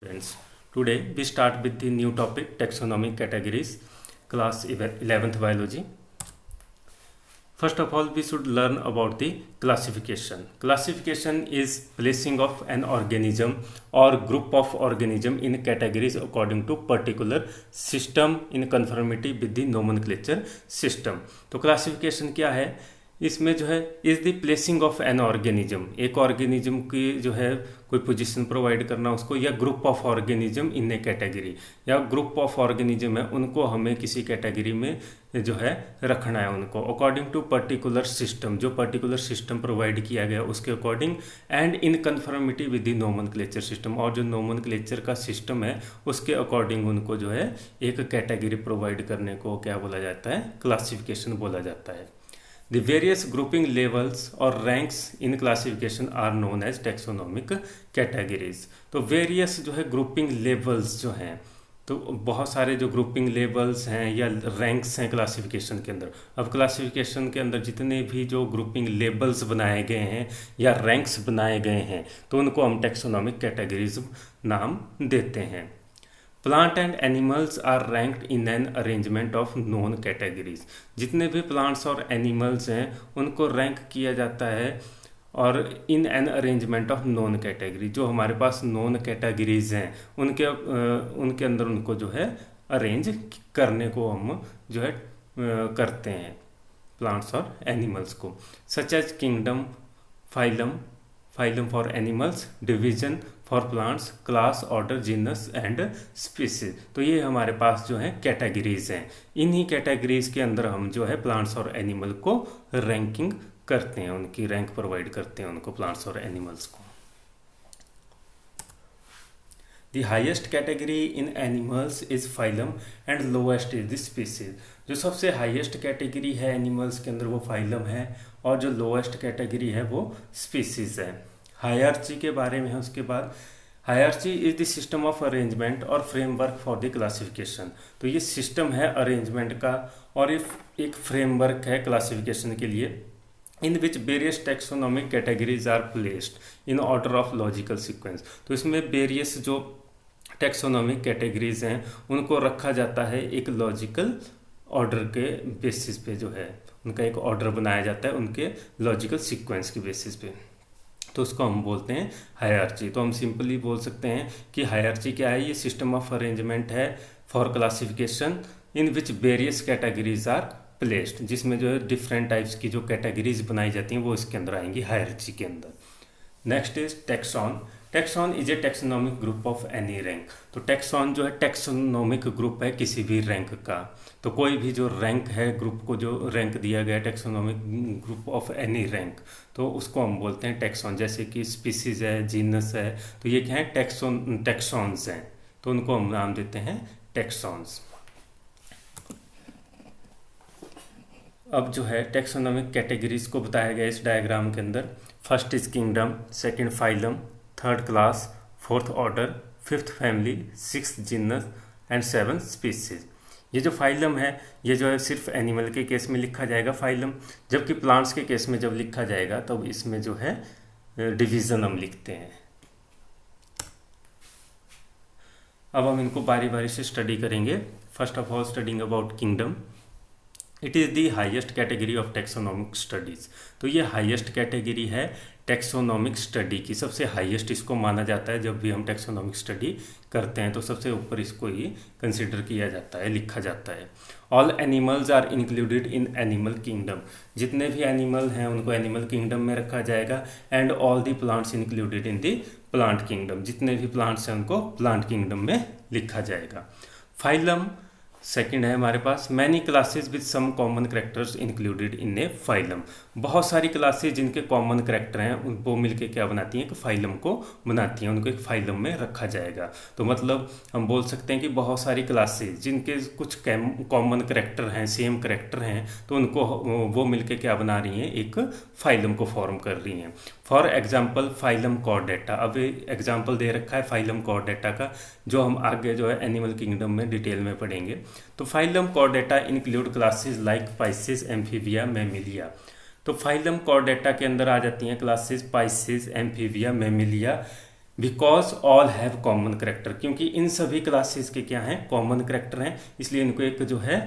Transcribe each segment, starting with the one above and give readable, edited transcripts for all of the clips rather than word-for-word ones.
Friends, today we start with the new topic taxonomic categories, class 11th biology. First of all, we should learn about the classification. Classification is placing of an organism or group of organism in categories according to particular system in conformity with the nomenclature system. तो classification क्या है? इसमें जो है is the placing of an organism, एक organism की जो है कोई पोजीशन प्रोवाइड करना उसको, या group of organism in A category, या ग्रुप ऑफ ऑर्गेनिज्म है उनको हमें किसी कैटेगरी में जो है रखना है उनको अकॉर्डिंग टू पर्टिकुलर सिस्टम, जो पर्टिकुलर सिस्टम प्रोवाइड किया गया उसके according, and in conformity with the nomenclature system, और जो नोमेनक्लेचर का सिस्टम है उसके अकॉर्डिंग उनको जो है एक कैटेगरी प्रोवाइड करने को क्या बोला जाता है? क्लासिफिकेशन बोला जाता है. The various grouping levels or ranks in classification are known as taxonomic categories. तो various जो है grouping levels जो हैं, तो बहुत सारे जो ग्रुपिंग लेवल्स हैं या रैंक्स हैं क्लासिफिकेशन के अंदर. अब क्लासिफिकेशन के अंदर जितने भी जो ग्रुपिंग लेबल्स बनाए गए हैं या रैंक्स बनाए गए हैं तो उनको हम टैक्सोनॉमिक कैटेगरीज नाम देते हैं. Plant and animals are ranked in an arrangement of known categories. जितने भी प्लांट्स और एनिमल्स हैं उनको रैंक किया जाता है और इन an arrangement of known category, जो हमारे पास नोन कैटेगरीज हैं उनके अंदर उनको जो है अरेंज करने को हम जो है करते हैं प्लांट्स और एनिमल्स को. Such as kingdom, phylum for animals, division for plants, class, order, genus and species. तो ये हमारे पास जो है कैटेगरीज हैं. इन्हीं कैटेगरीज के अंदर हम जो है प्लांट्स और एनिमल को रैंकिंग करते हैं, उनकी रैंक प्रोवाइड करते हैं उनको, प्लांट्स और एनिमल्स को. The highest category in animals is phylum and lowest is the species. जो सबसे हाईएस्ट कैटेगरी है एनिमल्स के अंदर वो फाइलम है और जो लोएस्ट कैटेगरी है वो स्पीसीज है. हायरार्ची के बारे में है उसके बाद. Hierarchy is the system of arrangement or framework for the classification. तो ये सिस्टम है अरेंजमेंट का और एक फ्रेमवर्क है क्लासिफिकेशन के लिए, in which various taxonomic categories are placed in order of logical sequence. तो इसमें वेरियस जो टैक्सोनॉमिक कैटेगरीज हैं उनको रखा जाता है एक लॉजिकल ऑर्डर के बेसिस पे, जो है उनका एक ऑर्डर बनाया जाता है उनके लॉजिकल सीक्वेंस के बेसिस पे. तो उसको हम बोलते हैं हायरार्ची. तो हम सिंपली बोल सकते हैं कि हायरार्ची क्या है? ये सिस्टम ऑफ अरेंजमेंट है for classification in which various categories are placed, जिसमें जो है डिफरेंट टाइप्स की जो कैटेगरीज बनाई जाती हैं वो इसके अंदर आएंगी हायरार्ची के अंदर. Next is taxon. Taxon is a taxonomic group of any rank. तो टैक्सॉन जो है टैक्सोनॉमिक ग्रुप है किसी भी रैंक का. तो कोई भी जो रैंक है, ग्रुप को जो रैंक दिया गया taxonomic group of any rank, तो उसको हम बोलते हैं टैक्सॉन. जैसे कि स्पीसीज है, जीनस है, तो ये क्या है? टैक्सॉन्स हैं, तो उनको हम नाम देते हैं टैक्सॉन्स. अब जो है टैक्सोनॉमिक कैटेगरीज को बताया गया इस डायग्राम के अंदर. First is kingdom, second phylum, third class, fourth order, fifth family, sixth genus and seventh species. ये जो फाइलम है ये जो है सिर्फ एनिमल के केस में लिखा जाएगा फाइलम, जबकि प्लांट्स के केस में जब लिखा जाएगा तब इसमें जो है डिवीजन हम लिखते हैं. अब हम इनको बारी बारी से स्टडी करेंगे. First of all studying about kingdom. It is the highest category of taxonomic studies. तो ये हाइएस्ट कैटेगरी है टैक्सोनॉमिक स्टडी की, सबसे हाईएस्ट इसको माना जाता है. जब भी हम टैक्सोनॉमिक स्टडी करते हैं तो सबसे ऊपर इसको ही कंसिडर किया जाता है, लिखा जाता है. All animals are included in animal kingdom. जितने भी एनिमल हैं उनको एनिमल किंगडम में रखा जाएगा. And all the plants included in the plant kingdom. जितने भी प्लांट्स हैं उनको प्लांट किंगडम में लिखा जाएगा. फाइलम सेकंड है हमारे पास. Many classes with some common characters included in a phylum. बहुत सारी क्लासेस जिनके कॉमन करेक्टर हैं वो मिलके क्या बनाती हैं? एक फाइलम को बनाती हैं, उनको एक फाइलम में रखा जाएगा. तो मतलब हम बोल सकते हैं कि बहुत सारी क्लासेस जिनके कुछ कॉमन करेक्टर हैं, सेम करेक्टर हैं, तो उनको वो मिलके क्या बना रही हैं? एक फाइलम को फॉर्म कर रही हैं. For example phylum Chordata. अब एग्जाम्पल दे रखा है फाइलम कॉर्डेटा का, जो हम आगे जो है एनिमल किंगडम में डिटेल में पढ़ेंगे. तो phylum Chordata include classes like Pisces, amphibia, Mammalia. तो फाइलम कॉर्डेटा के अंदर आ जाती हैं classes Pisces, amphibia, Mammalia. Because all have common character, क्योंकि इन सभी क्लासेस के क्या हैं, कॉमन करेक्टर हैं, इसलिए इनको एक जो है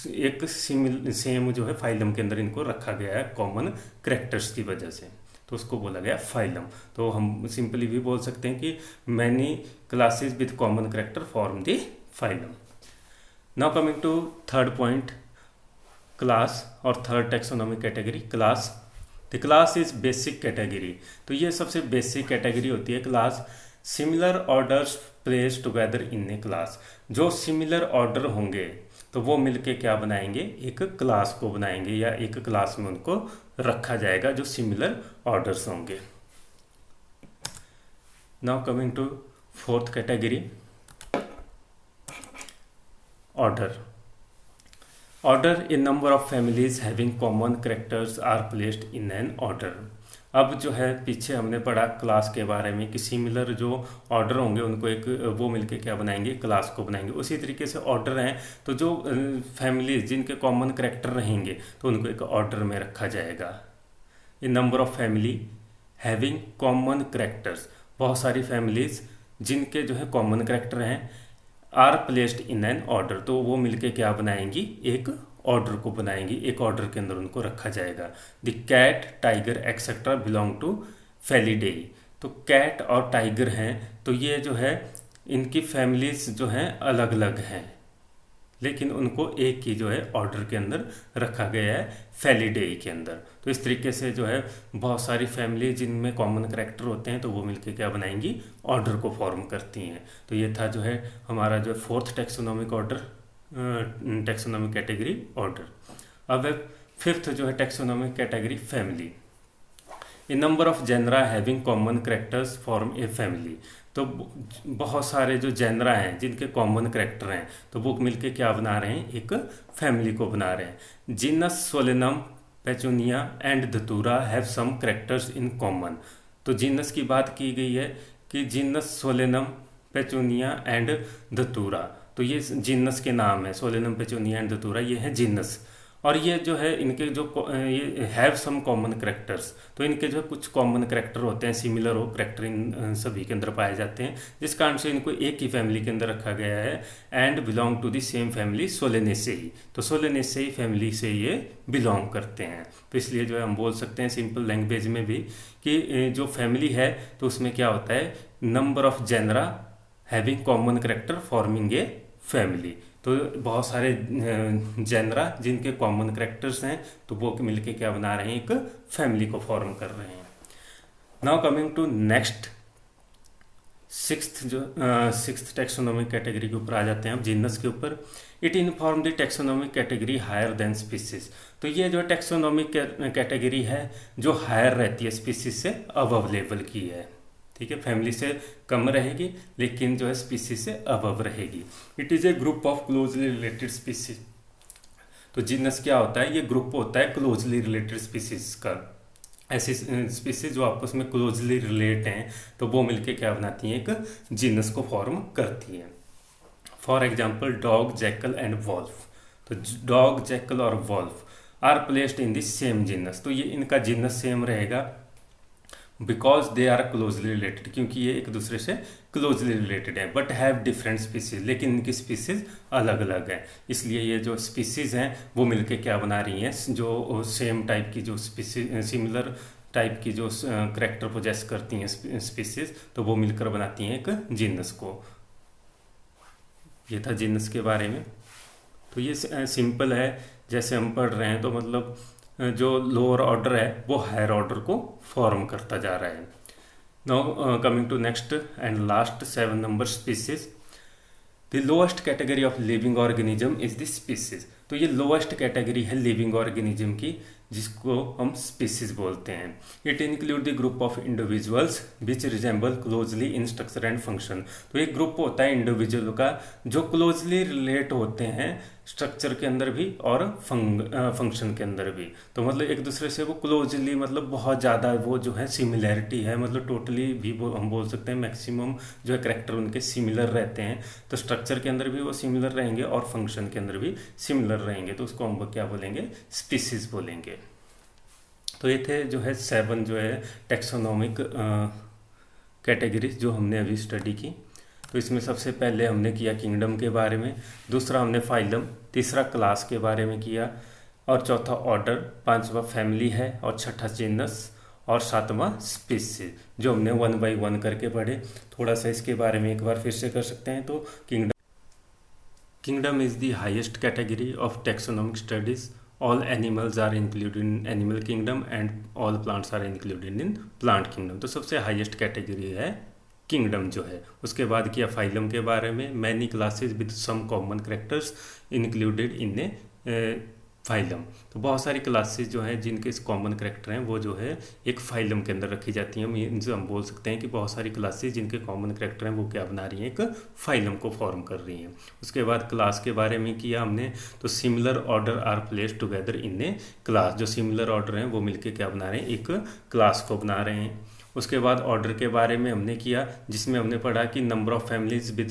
एक सेम जो है फाइलम के अंदर इनको रखा गया है कॉमन करेक्टर्स की वजह से, तो उसको बोला गया फाइलम। तो हम सिंपली भी बोल सकते हैं कि many classes with common character form the phylum. Now coming to third point, class और third taxonomic category class. The class is basic category, तो ये सबसे बेसिक कैटेगरी होती है class. Similar orders place together in a class, जो similar order होंगे तो वो मिलके क्या बनाएंगे, एक क्लास को बनाएंगे या एक क्लास में उनको रखा जाएगा जो सिमिलर ऑर्डर्स होंगे। Now coming to fourth category, order. Order, a number of families having common characters are placed in an order. अब जो है पीछे हमने पढ़ा क्लास के बारे में कि सिमिलर जो ऑर्डर होंगे उनको एक वो मिलके क्या बनाएंगे, क्लास को बनाएंगे। उसी तरीके से ऑर्डर हैं तो जो फैमिलीज जिनके कॉमन करेक्टर रहेंगे तो उनको एक ऑर्डर में रखा जाएगा। A number of family having common characters, बहुत सारी फैमिलीज जिनके जो है कॉमन करेक्टर हैं, are placed in an order, तो वो मिलके क्या बनाएंगी, एक ऑर्डर को बनाएंगी, एक ऑर्डर के अंदर उनको रखा जाएगा। The cat, tiger etcetera belong to Felidae, तो कैट और टाइगर हैं तो ये जो है इनकी फैमिलीज जो हैं अलग अलग हैं, लेकिन उनको एक ही जो है ऑर्डर के अंदर रखा गया है, फेलिडेई के अंदर। तो इस तरीके से जो है बहुत सारी फैमिली जिनमें कॉमन करेक्टर होते हैं तो वो मिलके क्या बनाएंगी, ऑर्डर को फॉर्म करती हैं। तो ये था जो है हमारा जो fourth taxonomic order, taxonomic category order. अब फिफ्थ जो है taxonomic category family. A number of genera having common characters form a family, तो बहुत सारे जो जेनरा हैं जिनके कॉमन करेक्टर हैं तो वो मिलके क्या बना रहे हैं, एक फैमिली को बना रहे हैं। Genus solanum, petunia and datura have some characters in common, तो जीनस की बात की गई है कि जीनस सोलेनम, पेचुनिया एंड धतूरा, तो ये जीनस के नाम है, सोलेनम, पेचुनिया एंड धतूरा, ये है जीनस। और ये जो है इनके जो ये हैव सम कॉमन करेक्टर्स, तो इनके जो कुछ कॉमन करेक्टर होते हैं, सिमिलर हो करेक्टर इन सभी के अंदर पाए जाते हैं, जिस कारण से इनको एक ही फैमिली के अंदर रखा गया है। And belong to the same family Solanaceae, तो सोलेनेसेई फैमिली से ये बिलोंग करते हैं। तो इसलिए जो है हम बोल सकते हैं सिंपल लैंग्वेज में भी कि जो फैमिली है तो उसमें क्या होता है, number of genera having common character forming a family, तो बहुत सारे जेनरा जिनके कॉमन करेक्टर्स हैं तो वो मिलके क्या बना रहे हैं, एक फैमिली को फॉर्म कर रहे हैं। Now coming to next sixth taxonomic category के ऊपर आ जाते हैं हम, जीनस के ऊपर। It inform the taxonomic category higher than species, तो ये जो टेक्सोनॉमिक कैटेगरी है जो हायर रहती है स्पीसीज से अबव लेवल की है, ठीक है, फैमिली से कम रहेगी लेकिन जो है स्पीसीज से अबव रहेगी। It is a group of closely related species, तो जीनस क्या होता है, ये ग्रुप होता है क्लोजली रिलेटेड स्पीसीज का। ऐसी स्पीसीज जो आपस में क्लोजली रिलेट हैं तो वो मिलके क्या बनाती हैं, एक जीनस को फॉर्म करती हैं। For example dog, jackal and wolf, तो डॉग, जैकल और wolf are placed in the same genus, तो ये इनका जीनस सेम रहेगा because they are closely related, क्योंकि ये एक दूसरे से क्लोजली रिलेटेड है। बट हैव डिफरेंट स्पीसीज, लेकिन इनकी स्पीसीज अलग अलग है, इसलिए ये जो स्पीसीज हैं वो मिलके क्या बना रही हैं, जो सेम टाइप की जो स्पीसीज, सिमिलर टाइप की जो करेक्टर पोजेस करती हैं स्पीसीज, तो वो मिलकर बनाती हैं एक जीनस को। ये था जीनस के बारे में। तो ये सिंपल है, जैसे हम पढ़ रहे हैं तो मतलब जो लोअर ऑर्डर है वो हायर ऑर्डर को फॉर्म करता जा रहा है। Now coming to next and last 7 number species. The lowest category of living organism is the species, तो ये लोएस्ट कैटेगरी है लिविंग ऑर्गेनिज्म की जिसको हम स्पीसीज बोलते हैं। It include the group of individuals which resemble closely in structure and function, तो एक ग्रुप होता है इंडिविजुअल का जो क्लोजली रिलेट होते हैं स्ट्रक्चर के अंदर भी और फंक्शन के अंदर भी, तो मतलब एक दूसरे से वो क्लोजली, मतलब बहुत ज़्यादा वो जो है सिमिलैरिटी है, मतलब टोटली भी हम बोल सकते हैं मैक्सिमम जो है करेक्टर उनके सिमिलर रहते हैं, तो स्ट्रक्चर के अंदर भी वो सिमिलर रहेंगे और फंक्शन के अंदर भी सिमिलर रहेंगे, तो उसको हम क्या बोलेंगे, स्पीसीज बोलेंगे। तो ये थे जो है 7 जो है टेक्सोनॉमिक कैटेगरीज जो हमने अभी स्टडी की। तो इसमें सबसे पहले हमने किया किंगडम के बारे में, दूसरा हमने फाइलम, तीसरा क्लास के बारे में किया, और चौथा ऑर्डर, पांचवा फैमिली है, और छठा जीनस, और सातवां स्पीसीज, जो हमने 1 बाय 1 करके पढ़े। थोड़ा सा इसके बारे में एक बार फिर से कर सकते हैं। तो kingdom is the highest category of taxonomic studies. All animals are included in animal kingdom and all plants are included in plant kingdom. तो सबसे हाईएस्ट कैटेगरी है किंगडम जो है। उसके बाद किया फाइलम के बारे में, many classes with some common characters included in a phylum. तो बहुत सारी क्लासेस जो हैं जिनके कॉमन कैरेक्टर हैं वो जो है एक फाइलम के अंदर रखी जाती हैं। मीन्स हम बोल सकते हैं कि बहुत सारी क्लासेस जिनके कॉमन कैरेक्टर हैं वो क्या बना रही हैं, एक फाइलम को फॉर्म कर रही हैं। उसके बाद क्लास के बारे में किया हमने, तो similar order are placed together in a class. जो सिमिलर ऑर्डर हैं वो मिलके क्या बना रहे हैं, एक क्लास को बना रहे हैं। उसके बाद ऑर्डर के बारे में हमने किया, जिसमें हमने पढ़ा कि number of families with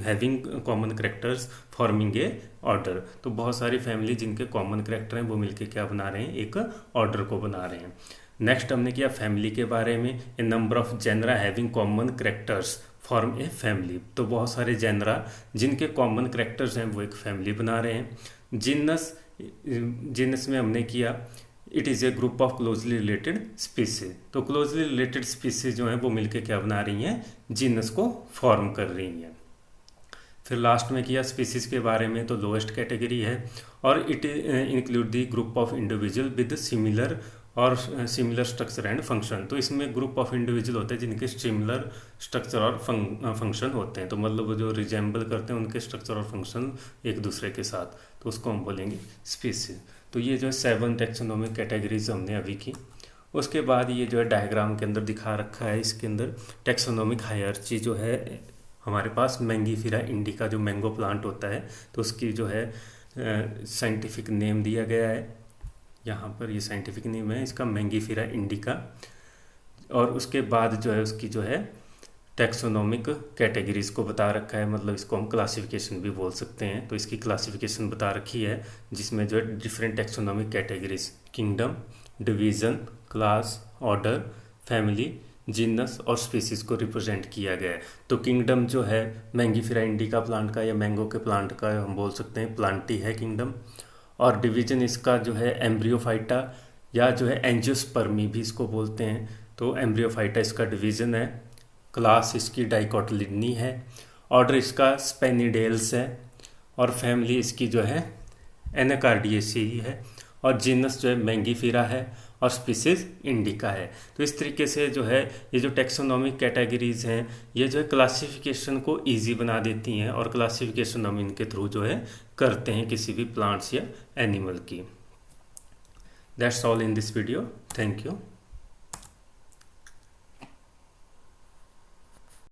having common characters forming a order. तो बहुत सारी फैमिली जिनके कॉमन कैरेक्टर हैं वो मिलके क्या बना रहे हैं, एक ऑर्डर को बना रहे हैं। नेक्स्ट हमने किया फैमिली के बारे में, a number of genera having common characters form a family. तो बहुत सारे जेनरा जिनके कॉमन कैरेक्टर्स हैं वो एक फैमिली बना रहे हैं। जिनस में हमने किया it is a group of closely related species. तो क्लोजली रिलेटेड स्पीसीज जो हैं वो मिलके क्या बना रही हैं, जीनस को फॉर्म कर रही हैं। फिर लास्ट में किया स्पीसीज के बारे में, तो लोएस्ट कैटेगरी है, और it include the group of individual with similar structure and function. तो इसमें ग्रुप ऑफ इंडिविजुअल होते हैं जिनके सिमिलर स्ट्रक्चर और फंक्शन होते हैं। तो मतलब वो जो रिजेंबल करते हैं उनके स्ट्रक्चर और फंक्शन एक दूसरे के साथ, तो उसको हम बोलेंगे स्पीसीज। तो ये जो है 7 टैक्सोनॉमिक कैटेगरीज हमने अभी की। उसके बाद ये जो है डायग्राम के अंदर दिखा रखा है, इसके अंदर टैक्सोनॉमिक हायरार्ची जो है हमारे पास मैंगीफेरा इंडिका जो मैंगो प्लांट होता है, तो उसकी जो है साइंटिफिक नेम दिया गया है। यहाँ पर ये साइंटिफिक नेम है इसका मैंगीफेरा इंडिका। और उसके बाद जो है उसकी जो है टैक्सोनॉमिक कैटेगरीज को बता रखा है, मतलब इसको हम क्लासिफिकेशन भी बोल सकते हैं। तो इसकी क्लासिफिकेशन बता रखी है, जिसमें जो है different taxonomic categories, kingdom, division, class, order, family, genus और स्पीसीज को रिप्रेजेंट किया गया है। तो किंगडम जो है मैंगीफेरा इंडिका प्लांट का या मैंगो के प्लांट का हम बोल सकते हैं प्लांटी है किंगडम। और डिवीज़न इसका जो है एम्ब्रियोफाइटा या जो है एंजियोस्पर्मी भी इसको बोलते हैं। तो एम्ब्रियोफाइटा इसका डिवीज़न है। क्लास इसकी डाइकोटिलिडनी है। ऑर्डर इसका स्पेनिडेल्स है। और फैमिली इसकी जो है एनाकार्डियेसी है। और जीनस जो है मैंगीफेरा है और स्पीसीज इंडिका है। तो इस तरीके से जो है ये जो टैक्सोनॉमिक कैटेगरीज हैं ये जो है क्लासिफिकेशन को इजी बना देती हैं, और क्लासिफिकेशन हम इनके थ्रू जो है करते हैं किसी भी प्लांट्स या एनिमल की। That's all in this video. Thank you.